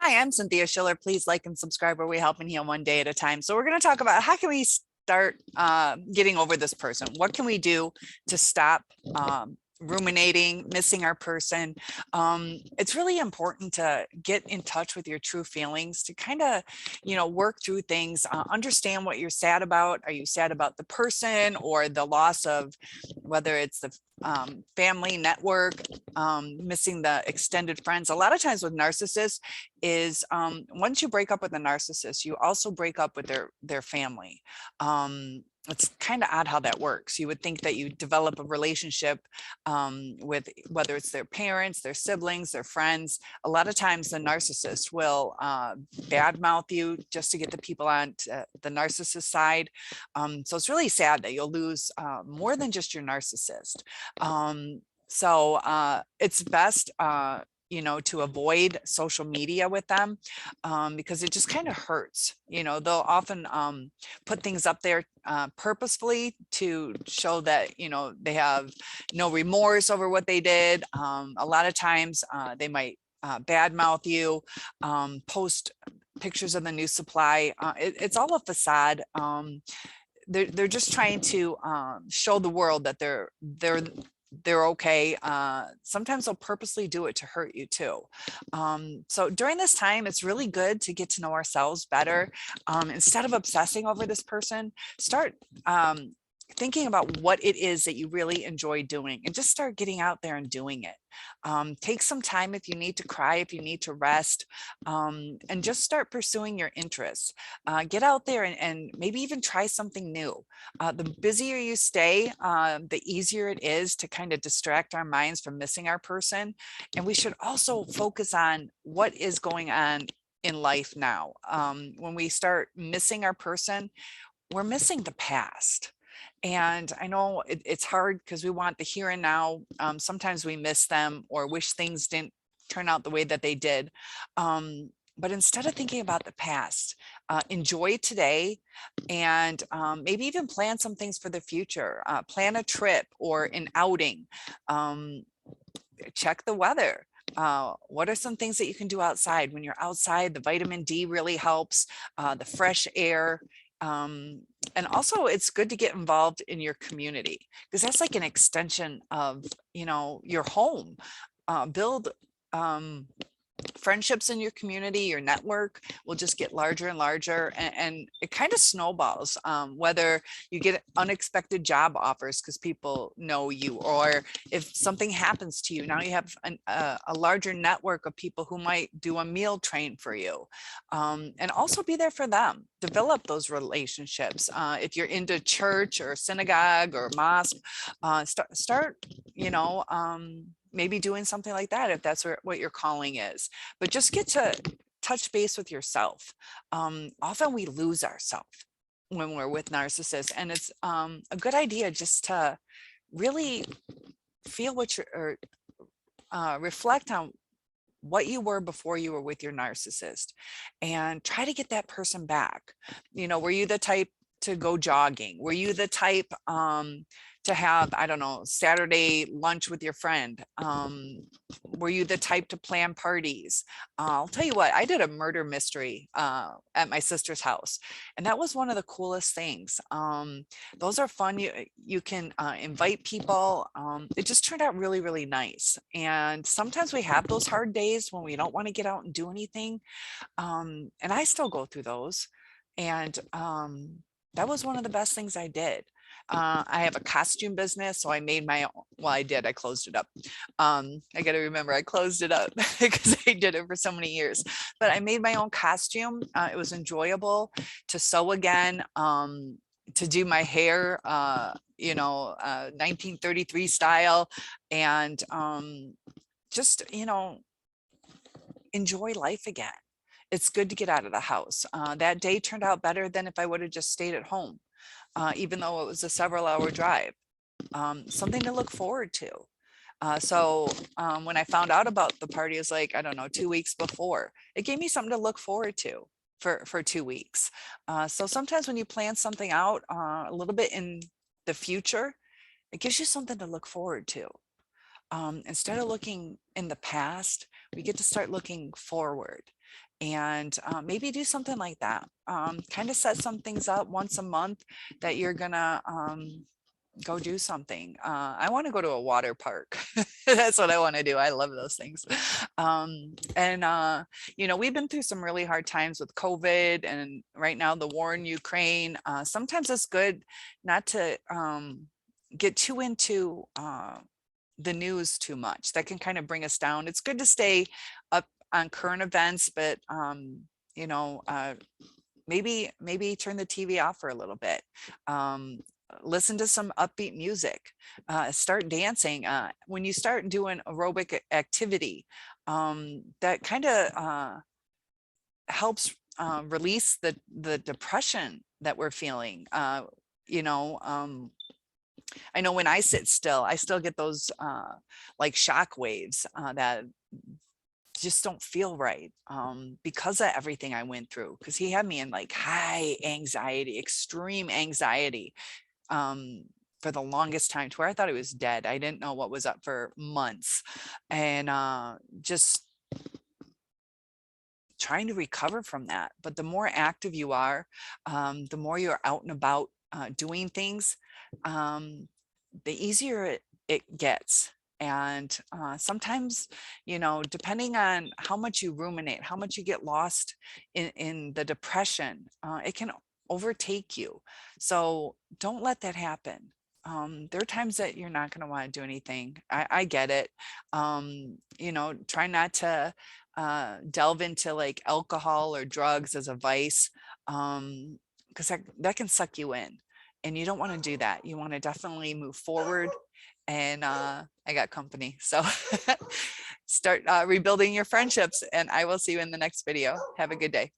Hi, I'm Cynthia Schiller. Please like and subscribe where we help and heal one day at a time. So we're going to talk about how can we start getting over this person? What can we do to stop ruminating, missing our person? It's really important to get in touch with your true feelings, to kind of, work through things, understand what you're sad about. Are you sad about the person or the loss of whether it's the family network, missing the extended friends? A lot of times with narcissists is once you break up with a narcissist, you also break up with their family. It's kind of odd how that works. You would think that you develop a relationship with whether it's their parents, their siblings, their friends. A lot of times the narcissist will badmouth you just to get the people on the narcissist side. So it's really sad that you'll lose more than just your narcissist. So it's best to avoid social media with them, because it just kind of hurts. They'll often put things up there purposefully to show that, they have no remorse over what they did. A lot of times they might badmouth you, post pictures of the new supply. It's all a facade. They're just trying to show the world that they're okay. Sometimes they'll purposely do it to hurt you too. So during this time, it's really good to get to know ourselves better. Instead of obsessing over this person, start thinking about what it is that you really enjoy doing and just start getting out there and doing it. Take some time if you need to cry, if you need to rest, and just start pursuing your interests. Get out there and maybe even try something new. The busier you stay, the easier it is to kind of distract our minds from missing our person. And we should also focus on what is going on in life now. When we start missing our person, we're missing the past. And I know it's hard because we want the here and now. Sometimes we miss them or wish things didn't turn out the way that they did. But instead of thinking about the past, enjoy today, and maybe even plan some things for the future. Plan a trip or an outing. Check the weather. What are some things that you can do outside? When you're outside, the vitamin D really helps, the fresh air. And also it's good to get involved in your community, because that's like an extension of, your home. Build friendships in your community. Your network will just get larger and larger, and it kind of snowballs, whether you get unexpected job offers because people know you, or if something happens to you, now you have a larger network of people who might do a meal train for you, and also be there for them. Develop those relationships. If you're into church or synagogue or mosque, start maybe doing something like that, if that's what your calling is. But just get to touch base with yourself. Often we lose ourselves when we're with narcissists, and it's a good idea just to really feel what you're, reflect on what you were before you were with your narcissist, and try to get that person back. Were you the type to go jogging? Were you the type to have, I don't know, Saturday lunch with your friend? Were you the type to plan parties? I'll tell you what, I did a murder mystery at my sister's house, and that was one of the coolest things. Those are fun. You can invite people. It just turned out really, really nice. And sometimes we have those hard days when we don't want to get out and do anything. And I still go through those. And that was one of the best things I did. I have a costume business, so I made my own. Well, I closed it up. I got to remember I closed it up because I did it for so many years, but I made my own costume. It was enjoyable to sew again, to do my hair, 1933 style, and just, enjoy life again. It's good to get out of the house. That day turned out better than if I would have just stayed at home, even though it was a several-hour drive. Something to look forward to. When I found out about the party, it was like, I don't know, 2 weeks before. It gave me something to look forward to for 2 weeks. So sometimes when you plan something out a little bit in the future, it gives you something to look forward to. Instead of looking in the past, we get to start looking forward. And maybe do something like that. Kind of set some things up once a month that you're gonna go do something. I want to go to a water park. That's what I want to do. I love those things. And you know, we've been through some really hard times with COVID, and right now the war in Ukraine. Sometimes it's good not to get too into the news too much. That can kind of bring us down. It's good to stay up on current events, but you know, maybe turn the TV off for a little bit. Listen to some upbeat music, start dancing. When you start doing aerobic activity, that kind of helps release the depression that we're feeling. You know, I know when I sit still, I still get those like shock waves that just don't feel right because of everything I went through. Because he had me in like high anxiety, extreme anxiety for the longest time, to where I thought he was dead. I didn't know what was up for months, and just trying to recover from that. But the more active you are, the more you're out and about doing things, the easier it gets. And sometimes, you know, depending on how much you ruminate, how much you get lost in the depression, it can overtake you. So don't let that happen. There are times that you're not going to want to do anything. I get it. You know, try not to delve into like alcohol or drugs as a vice, because that can suck you in, and you don't want to do that. You want to definitely move forward. And I got company, so start rebuilding your friendships, and I will see you in the next video. Have a good day.